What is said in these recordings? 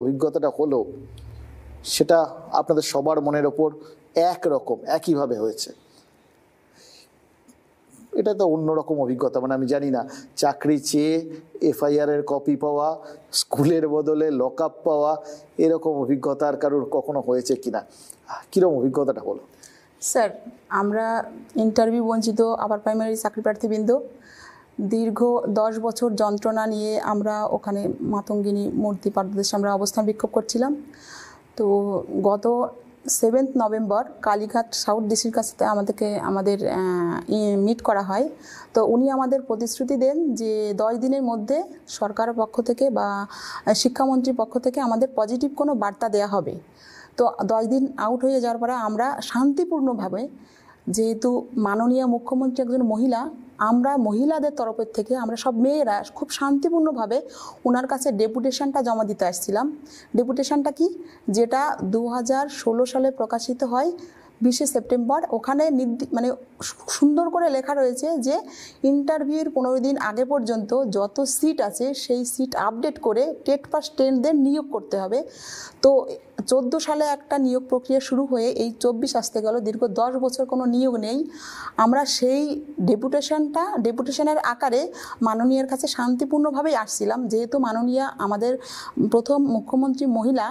অভিজ্ঞতাটা হলো সেটা আপনাদের সবার মনের ওপর একরকম একইভাবে হয়েছে। এটা তো অন্যরকম অভিজ্ঞতা, মানে আমি জানি না চাকরি চেয়ে এফআইআর এর কপি পাওয়া, স্কুলের বদলে লক আপ পাওয়া, এরকম অভিজ্ঞতা আর কারোর কখনো হয়েছে কিনা, কিরকম অভিজ্ঞতাটা হলো? স্যার, আমরা ইন্টারভিউ বঞ্চিত আপার প্রাইমারি চাকরি প্রার্থীবৃন্দ দীর্ঘ 10 বছর যন্ত্রণা নিয়ে আমরা ওখানে মাতঙ্গিনী মূর্তি পাদদেশে আমরা অবস্থান বিক্ষোভ করছিলাম। তো গত 7 নভেম্বর কালীঘাট সাউথ ডিসির কাছে আমাদের মিট করা হয়। তো উনি আমাদের প্রতিশ্রুতি দেন যে 10 দিনের মধ্যে সরকারের পক্ষ থেকে বা শিক্ষামন্ত্রীর পক্ষ থেকে আমাদের পজিটিভ কোনো বার্তা দেওয়া হবে। তো 10 দিন আউট হয়ে যাওয়ার পরে আমরা শান্তিপূর্ণভাবে, যেহেতু মাননীয় মুখ্যমন্ত্রী একজন মহিলা, আমরা মহিলাদের তরফের থেকে আমরা সব মেয়েরা খুব শান্তিপূর্ণভাবে ওনার কাছে ডেপুটেশনটা জমা দিতে আসছিলাম। ডেপুটেশনটা কি, যেটা 2016 সালে প্রকাশিত হয় 20শে সেপ্টেম্বর। ওখানে মানে সুন্দর করে লেখা রয়েছে যে ইন্টারভিউর 15 দিন আগে পর্যন্ত যত সিট আছে সেই সিট আপডেট করে টেট পাস 10দের নিয়োগ করতে হবে। তো 14 সালে একটা নিয়োগ প্রক্রিয়া শুরু হয়ে এই 24 আসতে গেল, দীর্ঘ 10 বছর কোনো নিয়োগ নেই। আমরা সেই ডেপুটেশনের আকারে মাননীয়ার কাছে শান্তিপূর্ণভাবেই আসছিলাম, যেহেতু মাননীয়া আমাদের প্রথম মুখ্যমন্ত্রী মহিলা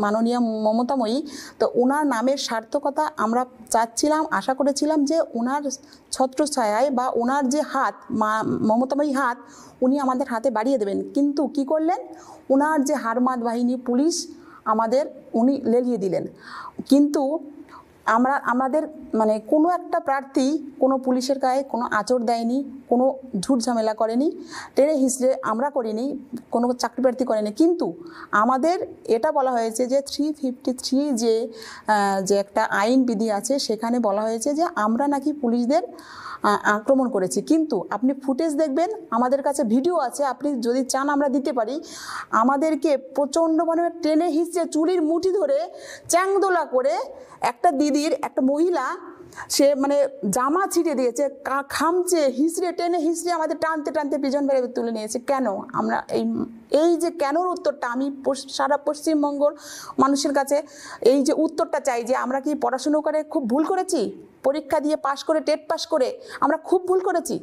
মাননীয়া মমতাময়ী। তো ওনার নামের সার্থকতা আমরা চাচ্ছিলাম, আশা করেছিলাম যে ওনার ছত্রছায়ায় বা ওনার যে হাত, মমতাময়ী হাত, উনি আমাদের হাতে বাড়িয়ে দেবেন। কিন্তু কি করলেন, ওনার যে হারমাদ বাহিনী পুলিশ উনি লেলিয়ে দিলেন। কিন্তু আমাদের মানে কোনো একটা প্রার্থী কোনো পুলিশের গায়ে কোনো আঁচড় দেয়নি, কোনো ঝুট ঝামেলা করেনি, টেনে হিসড়ে আমরা করিনি, কোনো চাকরি প্রার্থী করেনি। কিন্তু আমাদের এটা বলা হয়েছে যে 353 যে একটা আইন বিধি আছে, সেখানে বলা হয়েছে যে আমরা নাকি পুলিশদের আক্রমণ করেছি। কিন্তু আপনি ফুটেজ দেখবেন, আমাদের কাছে ভিডিও আছে, আপনি যদি চান আমরা দিতে পারি। আমাদেরকে প্রচণ্ড মানে টেনে হিসড়ে চুরির মুঠি ধরে চ্যাংদোলা করে একটা মহিলা, সে মানে জামা ছিঁড়ে দিয়েছে, খামচে হিসড়ে টেনে হিসড়ে আমাদের টানতে টানতে পিছন বেড়ে তুলে নিয়েছে। কেন? আমরা এই যে কেনর উত্তরটা আমি সারা পশ্চিমবঙ্গর মানুষের কাছে এই যে উত্তরটা চাই, যে আমরা কি পড়াশুনো করে খুব ভুল করেছি? পরীক্ষা দিয়ে পাশ করে, টেট পাশ করে আমরা খুব ভুল করেছি?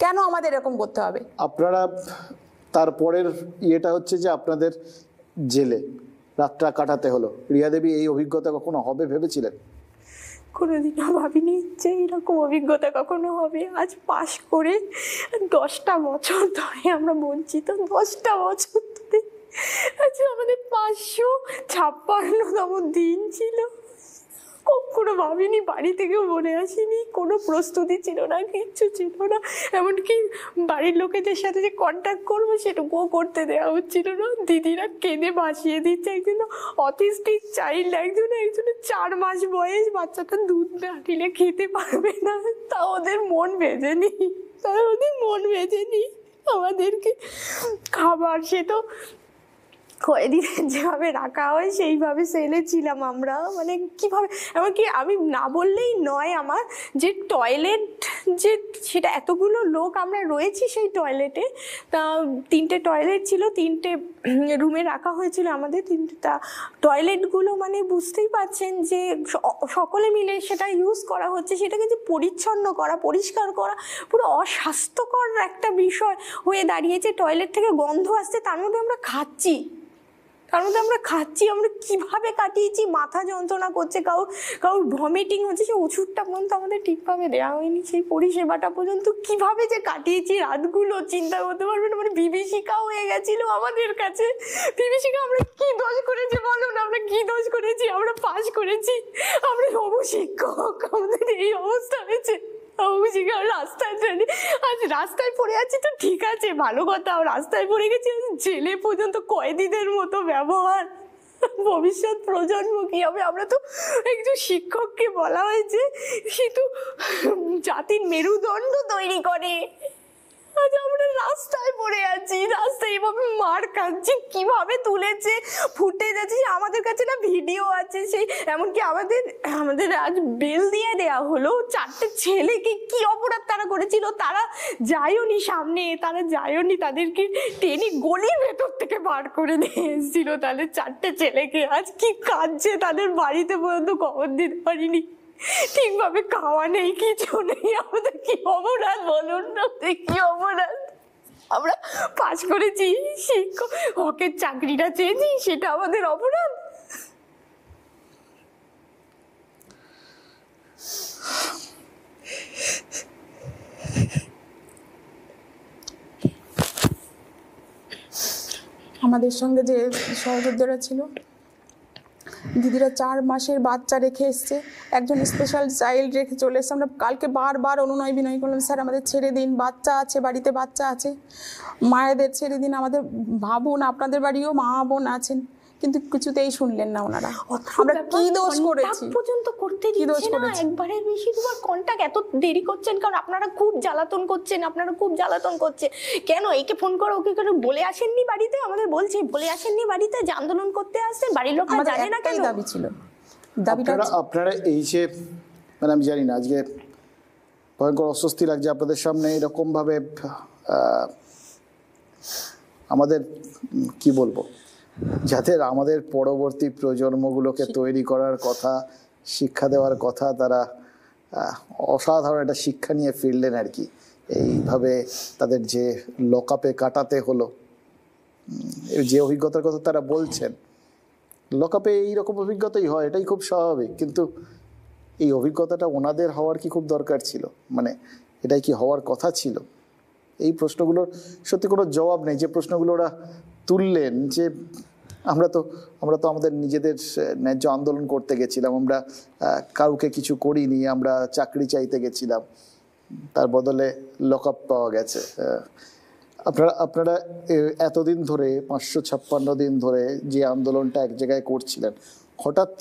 কেন আমাদের এরকম করতে হবে? আপনারা তারপরের ইয়েটা হচ্ছে যে আপনাদের জেলে রাতটা কাটাতে হলো। রিয়া দেবী, এই অভিজ্ঞতা কখনো হবে ভেবেছিলেন? কোনোদিনও ভাবিনি যে এরকম অভিজ্ঞতা কখনো হবে। আজ পাশ করে 10টা বছর ধরে আমরা বঞ্চিত, 10টা বছর ধরে। আজ আমাদের 556তম দিন ছিল। কখনো ভাবিনি, বাড়ি থেকেও বলে আসিনি, কোনো প্রস্তুতি ছিল না, কিচ্ছু ছিল না। এমনকি বাড়ির লোকেদের সাথে যে কন্ট্যাক্ট করবো সেটুকুও করতে দেওয়া হচ্ছিল না। দিদিরা কেঁদে ভাসিয়ে দিচ্ছে। একজন অটিস্টিক চাইল্ড, একজনের 4 মাস বয়স, বাচ্চাটা দুধ না দিলে খেতে পারবে না। তা ওদের মন ভেজেনি, আমাদেরকে খাবার, সে তো কয়েকদিন যেভাবে রাখা হয় সেইভাবে সেলে ছিলাম আমরা। মানে কীভাবে, এমনকি আমি না বললেই নয়, আমার যে টয়লেট, যে সেটা এতগুলো লোক আমরা রয়েছি সেই টয়লেটে, তা 3টে টয়লেট ছিল, 3টে রুমে রাখা হয়েছিল আমাদের 3টা টয়লেটগুলো। মানে বুঝতেই পারছেন যে সকলে মিলে সেটা ইউজ করা হচ্ছে, সেটাকে যে পরিচ্ছন্ন করা, পরিষ্কার করা পুরো অস্বাস্থ্যকর একটা বিষয় হয়ে দাঁড়িয়েছে। টয়লেট থেকে গন্ধ আসছে, তার মধ্যে আমরা খাচ্ছি। আমরা কিভাবে কাটিয়েছি, মাথা যন্ত্রণা করছে, কারোর ভমিটিং হচ্ছে, সেই ওষুধটা পর্যন্ত আমাদের ঠিকভাবে দেওয়া হয়নি, সেই পরিষেবাটা পর্যন্ত কিভাবে যে কাটিয়েছি রাতগুলো চিন্তা করতে পারবেন। মানে বিভীষিকা হয়ে গেছিল আমাদের কাছে। বিভীষিকা, আমরা কি দোষ করেছি বলুন, আমরা কি দোষ করেছি? আমরা পাস করেছি, আমরা হবু শিক্ষক, আমাদের এই অবস্থা হয়েছে। আজ রাস্তায় পড়ে আছি তো ঠিক আছে, ভালো কথা, রাস্তায় পড়ে গেছি, জেলে পর্যন্ত কয়েদিদের মতো ব্যবহার। ভবিষ্যৎ প্রজন্ম কি হবে? আমরা তো একজন শিক্ষককে বলা হয়েছে সে তো জাতির মেরুদণ্ড তৈরি করে, আজ আমরা রাস্তায় পড়ে আছি, রাস্তায় এভাবে মার খাচ্ছি, কিভাবে তুলেছে ফুটে যাচ্ছে। আমাদের কাছে না ভিডিও আছে, সেই এমনকি আমাদের আজ বেল দিয়ে দেয়া হলো। 4টে ছেলেকে কি অপরাধ তারা করেছিল, তারা যায়নি সামনে, তারা যায়নি, তাদেরকে টেনে গলির ভেতর থেকে বার করে নিয়ে এসেছিল। তাহলে 4টে ছেলেকে আজ কি কাঁদছে, তাদের বাড়িতে পর্যন্ত খবর দিতে পারিনি, ঠিকভাবে খাওয়া নেই, কিছু নেই। আমাদের কি অপরাধ বলুন না, কি অপরাধ? আমরা পাস করেছি, শিক্ষক হকের চাকরিটা চেয়েছি, সেটা আমাদের অপরাধ? আমাদের সঙ্গে যে সহযোদ্ধারা ছিল, দিদিরা 4 মাসের বাচ্চা রেখে এসছে, একজন স্পেশাল চাইল্ড রেখে চলে এসছে। আমরা কালকে বারবার অনুনয় বিনয় করলাম, স্যার আমাদের ছেড়ে দিন, বাচ্চা আছে বাড়িতে, বাচ্চা আছে, মায়েদের ছেড়ে দিন, আমাদের ভাবুন আপনাদের বাড়িও মা বোন আছেন, কিন্তু কিছুতেই শুনলেন না ওনারা। আমরা কি দোষ করেছি পর্যন্ত করতে দিচ্ছে না, একবারের বেশি দুবার কন্টাক্ট এত দেরি করছেন কারণ আপনারা খুব জ্বালাতন করছেন, আপনারা খুব জ্বালাতন করছে। কেন একে ফোন করো, ওকে কেন বলে আসেননি বাড়িতে? আমাদের বলছে বলে আসেননি বাড়িতে যে আন্দোলন করতে আসছেন, বাড়ির লোকরা জানে না কেন? দাবি ছিল, দাবিটা আপনারা এই যে মানে আমি জানি না, আজকে ভয়ঙ্কর অস্বস্তি লাগছে আপনাদের সামনে এরকম ভাবে আমাদের কি বলবো, যাদের আমাদের পরবর্তী প্রজন্মগুলোকে তৈরি করার কথা, শিক্ষা দেওয়ার কথা, তারা অসাধারণ একটা শিক্ষা নিয়ে ফিরলেন আর কি। এইভাবে তাদের যে লকআপে কাটাতে হলো, যে অভিজ্ঞতার কথা তারা বলছেন, লকআপে এইরকম অভিজ্ঞতাই হয়, এটাই খুব স্বাভাবিক। কিন্তু এই অভিজ্ঞতাটা ওনাদের হওয়ার কি খুব দরকার ছিল? মানে এটাই কি হওয়ার কথা ছিল? এই প্রশ্নগুলোর সত্যি কোনো জবাব নেই। যে প্রশ্নগুলো ওরা তুললেন, যে আমরা তো আমাদের নিজেদের ন্যায্য আন্দোলন করতে গেছিলাম, আমরা কাউকে কিছু করিনি, আমরা চাকরি চাইতে গেছিলাম, তার বদলে লকআপ পাওয়া গেছে। আপনারা এতদিন ধরে 556 দিন ধরে যে আন্দোলনটা এক জায়গায় করছিলেন, হঠাৎ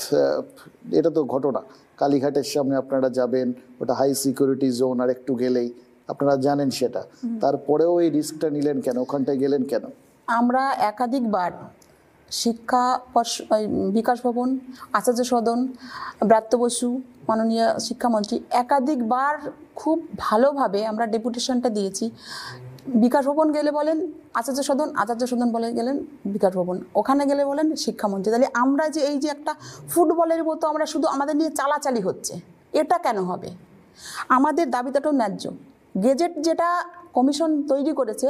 এটা তো ঘটনা, কালীঘাটের সামনে আপনারা যাবেন, ওটা হাই সিকিউরিটি জোন, আর একটু গেলেই আপনারা জানেন সেটা, তারপরেও এই রিস্কটা নিলেন কেন? ওখানটায় গেলেন কেন? আমরা একাধিকবার শিক্ষা বিকাশ ভবন, আচার্য সদন, ব্রাত্য বসু, মাননীয় শিক্ষামন্ত্রী, একাধিকবার খুব ভালোভাবে আমরা ডেপুটেশনটা দিয়েছি। বিকাশ ভবন গেলে বলেন আচার্য সদন, আচার্য সদন বলে গেলেন বিকাশ ভবন, ওখানে গেলে বলেন শিক্ষামন্ত্রী। তাহলে আমরা যে এই যে একটা ফুটবলের মতো আমরা শুধু আমাদের নিয়ে চালাচালি হচ্ছে, এটা কেন হবে? আমাদের দাবিটাও ন্যায্য। গেজেট যেটা কমিশন তৈরি করেছে,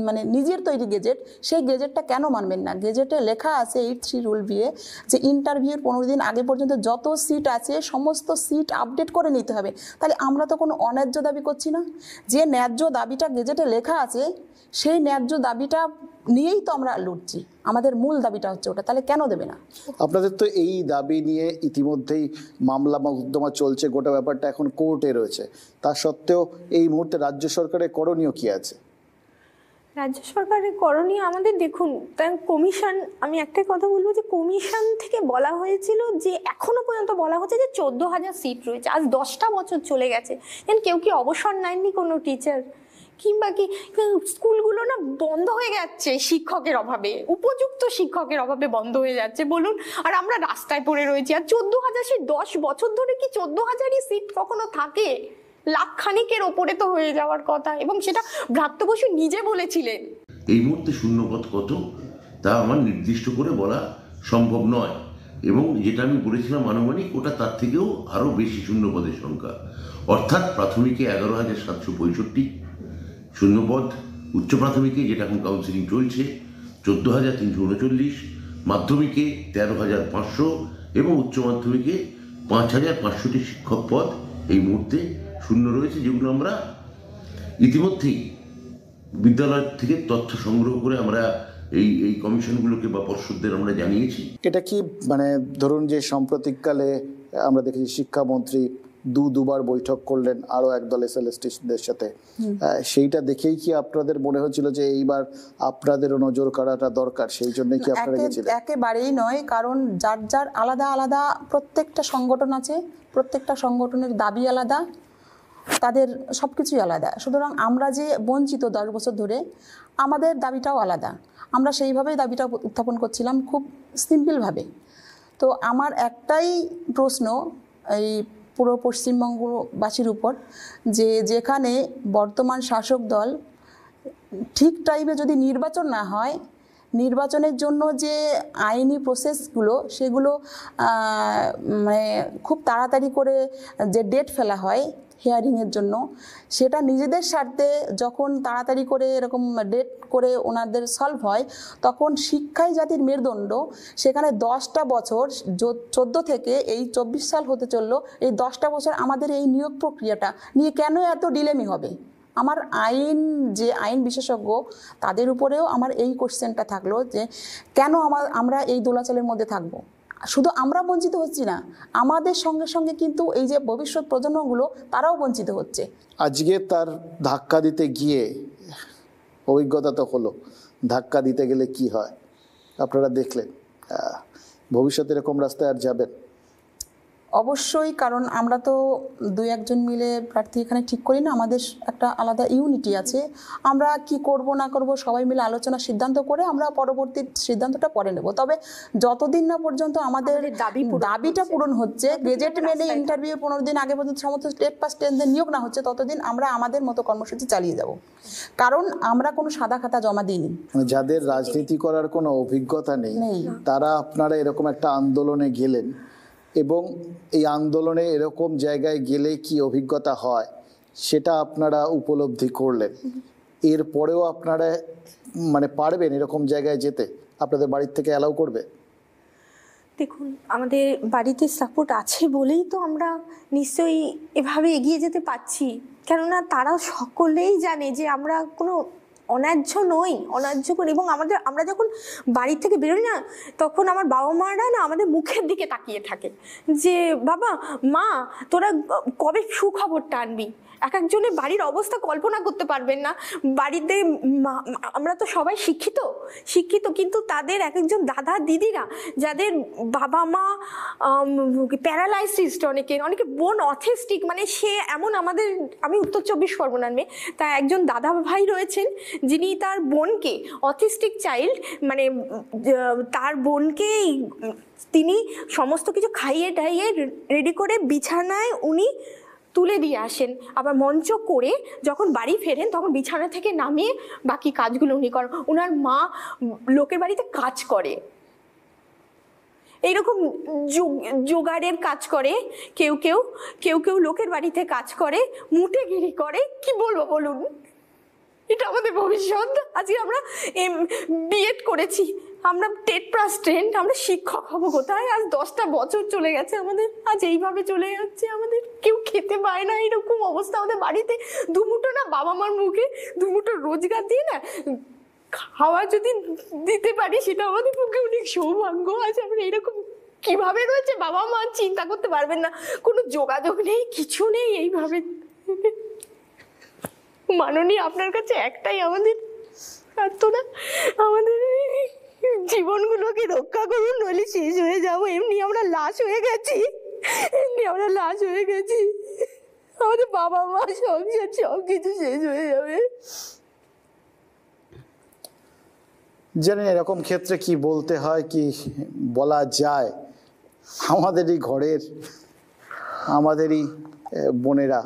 মানে নিজের তৈরি গেজেট, সেই গেজেটটা কেন মানবেন না? গেজেটে লেখা আছে 8(3) রুল বিয়ে যে ইন্টারভিউর 15 দিন আগে পর্যন্ত যত সিট আছে সমস্ত সিট আপডেট করে নিতে হবে। তাহলে আমরা তো কোনো অন্যায্য দাবি করছি না। যে ন্যায্য দাবিটা গেজেটে লেখা আছে সেই ন্যায্য দাবিটা নিয়েই তো আমরা লড়ছি, আমাদের মূল দাবিটা হচ্ছে ওটা, তাহলে কেন দেবে না? আপনাদের তো এই দাবি নিয়ে ইতিমধ্যেই মামলা মোকদ্দমা চলছে, গোটা ব্যাপারটা এখন কোর্টে রয়েছে, তা সত্ত্বেও এই মুহূর্তে রাজ্য সরকারের করণীয় কি আছে? রাজ্য সরকারের করণীয় আমাদের দেখুন, তাই কমিশন, আমি একটাই কথা বলবো যে কমিশন থেকে বলা হয়েছিল যে এখনো পর্যন্ত বলা হচ্ছে যে 14,000 সিট রয়েছে। আজ 10টা বছর চলে গেছে, কেউ কি অবসর নেননি কোনো টিচার? কিংবা কি স্কুলগুলো না বন্ধ হয়ে যাচ্ছে শিক্ষকের অভাবে, উপযুক্ত শিক্ষকের অভাবে বন্ধ হয়ে যাচ্ছে বলুন, আর আমরা রাস্তায় পড়ে রয়েছি। আর 14,000 সিট 10 বছর ধরে কি 14,000ই সিট কখনো থাকে? লাখখানিকের ওপরে তো হয়ে যাওয়ার কথা, এবং সেটা ব্রাত্য বসু নিজে বলেছিলেন। এই মুহূর্তে শূন্যপদ কত তা আমার নির্দিষ্ট করে বলা সম্ভব নয়, এবং যেটা আমি বলেছিলাম আনুমানিক, ওটা তার থেকেও আরও বেশি শূন্যপদের সংখ্যা। অর্থাৎ প্রাথমিকে 11,765 শূন্যপদ, উচ্চ প্রাথমিকে যেটা এখন কাউন্সিলিং চলছে 14,339, মাধ্যমিকে 13,500 এবং উচ্চ মাধ্যমিকে 5,500টি শিক্ষক পদ এই মুহূর্তে শূন্য রয়েছে, যেগুলো আমরা ইতিমধ্যেই বিদ্যালয় থেকে তথ্য সংগ্রহ করে আমরা এই কমিশনগুলোকে বা পর্ষদদের আমরা জানিয়েছি। এটা কি মানে ধরুন যে সাম্প্রতিককালে আমরা দেখেছি শিক্ষামন্ত্রী দুবার বৈঠক করলেন আরো একদল এসএলএসটিদের সাথে, সেইটা দেখেই কি আপনাদের মনে হচ্ছিল যে এইবার আপনাদেরও নজর কাড়াটা দরকার, সেই জন্যই কি আপনারা গেছিলেন? একেবারেই নয়, কারণ যার যার আলাদা আলাদা প্রত্যেকটা সংগঠন আছে, প্রত্যেকটা সংগঠনের দাবি আলাদা, তাদের সব কিছুই আলাদা। সুতরাং আমরা যে বঞ্চিত 10 বছর ধরে, আমাদের দাবিটাও আলাদা। আমরা সেইভাবেই দাবিটা উত্থাপন করছিলাম খুব সিম্পলভাবে। তো আমার একটাই প্রশ্ন এই পুরো পশ্চিমবঙ্গবাসীর উপর, যে যেখানে বর্তমান শাসক দল ঠিক টাইমে যদি নির্বাচন না হয়, নির্বাচনের জন্য যে আইনি প্রসেসগুলো সেগুলো মানে খুব তাড়াতাড়ি করে যে ডেট ফেলা হয় হিয়ারিংয়ের জন্য, সেটা নিজেদের স্বার্থে যখন তাড়াতাড়ি করে এরকম ডেট করে ওনাদের সলভ হয়, তখন শিক্ষাই জাতির মেরুদণ্ড, সেখানে 10টা বছর 14 থেকে এই 24 সাল হতে চললো, এই 10টা বছর আমাদের এই নিয়োগ প্রক্রিয়াটা নিয়ে কেন এত ডিলেমি হবে? আমার যে আইন বিশেষজ্ঞ তাদের উপরেও আমার এই কোশ্চেনটা থাকলো যে কেন আমরা এই দোলাচলের মধ্যে থাকবো? শুধু আমরা বঞ্চিত হচ্ছি না, আমাদের সঙ্গে সঙ্গে কিন্তু এই যে ভবিষ্যৎ প্রজন্মগুলো তারাও বঞ্চিত হচ্ছে। আজকে তার ধাক্কা দিতে গিয়ে অভিজ্ঞতা তো হলো, ধাক্কা দিতে গেলে কি হয় আপনারা দেখলেন। ভবিষ্যতে এরকম রাস্তায় আর যাবেন? অবশ্যই, কারণ আমরা তো 2-1 জন মিলে প্রার্থী এখানে ঠিক করি না, আমাদের একটা আলাদা ইউনিটি আছে। আমরা কি করব না করব সবাই মিলে আলোচনা সিদ্ধান্ত করে আমরা পরবর্তী সিদ্ধান্তটা পরে নেব। তবে যতদিন না পর্যন্ত আমাদের দাবিটা পূরণ হচ্ছে, গেজেট মেনে ইন্টারভিউ 15 দিন আগে পর্যন্ত সমস্ত স্টেট পাস টেনদের নিয়োগ না হচ্ছে, ততদিন আমরা আমাদের মতো কর্মসূচি চালিয়ে যাব। কারণ আমরা কোনো সাদা খাতা জমা দিইনি। মানে যাদের রাজনীতি করার কোনো অভিজ্ঞতা নেই তারা আপনারা এরকম একটা আন্দোলনে গেলেন, এবং এই আন্দোলনে এরকম জায়গায় গেলে কি অভিজ্ঞতা হয় সেটা আপনারা উপলব্ধি করলেন। এরপরেও আপনারা মানে পারবেন এরকম জায়গায় যেতে? আপনাদের বাড়ির থেকে অ্যালাউ করবে? দেখুন, আমাদের বাড়িতে সাপোর্ট আছে বলেই তো আমরা নিশ্চয়ই এভাবে এগিয়ে যেতে পারছি। কেননা তারা সকলেই জানে যে আমরা কোনো অন্যায্য নই, অন্যায্য করি। এবং আমরা যখন বাড়ির থেকে বেরোই না, তখন আমার বাবা মারা না আমাদের মুখের দিকে তাকিয়ে থাকে যে বাবা মা তোরা কবে সুখবরটা আনবি। এক একজনের বাড়ির অবস্থা কল্পনা করতে পারবেন না। বাড়িতে আমরা তো সবাই শিক্ষিত, কিন্তু তাদের এক একজন দাদা দিদিরা যাদের বাবা মা প্যারালাইসিসড, অনেকে বোন অথিস্টিক, মানে সে এমন, আমি উত্তর 24 পরগনার মেয়ে, তা একজন দাদা ভাই রয়েছেন যিনি তার বোনকে, অথিস্টিক চাইল্ড, মানে তার বোনকে তিনি সমস্ত কিছু খাইয়ে টাইয়ে রেডি করে বিছানায় উনি তুলে দিয়ে আসেন। আবার মঞ্চ করে যখন বাড়ি ফেরেন তখন বিছানা থেকে নামিয়ে বাকি কাজগুলো উনি করেন। ওনার মা লোকের বাড়িতে কাজ করে, এইরকম জোগাড়ের কাজ করে, কেউ কেউ লোকের বাড়িতে কাজ করে, মুটেগিরি করে। কি বলবো বলুন, এটা আমাদের ভবিষ্যৎ। আজকে আমরা বিএড করেছি, আমরা টেট পাস টেন্ট, আমরা শিক্ষক হবো কোথায়? আজ 10টা বছর চলে গেছে আমাদের, আজ এইভাবে চলে যাচ্ছে। আমাদের কেউ খেতে পায় না, এরকম অবস্থা আমাদের বাড়িতে। দুমুঠো না বাবা মার মুখে দুমুঠো রোজগার দিয়ে না খাওয়া যদি দিতে পারি, সেটা আমাদের পক্ষে অনেক সৌভাগ্য। আজ আমরা এরকম কিভাবে রয়েছে বাবা মা চিন্তা করতে পারবেন না। কোনো যোগাযোগ নেই, কিছু নেই। এইভাবে মাননীয় আপনার কাছে একটাই আমাদের প্রার্থনা, আমাদের জীবনগুলোকে রক্ষা করুন, নইলে শেষ হয়ে যাবো। এমনি আমরা লাশ হয়ে গেছি। আমাদের বাবা মা সংসার সব কিছু শেষ হয়ে যাবে। জানেন এরকম ক্ষেত্রে কি বলতে হয় কি বলা যায়। আমাদেরই ঘরের, আমাদেরই বোনেরা,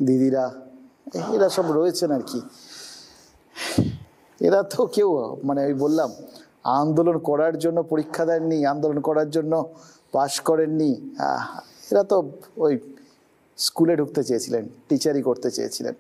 দিদিরা, এরা সব রয়েছেন আর কি। এরা তো কেউ মানে ওই বললাম আন্দোলন করার জন্য পরীক্ষা দেননি, আন্দোলন করার জন্য পাশ করেননি। এরা তো ওই স্কুলে ঢুকতে চেয়েছিলেন, টিচারই করতে চেয়েছিলেন।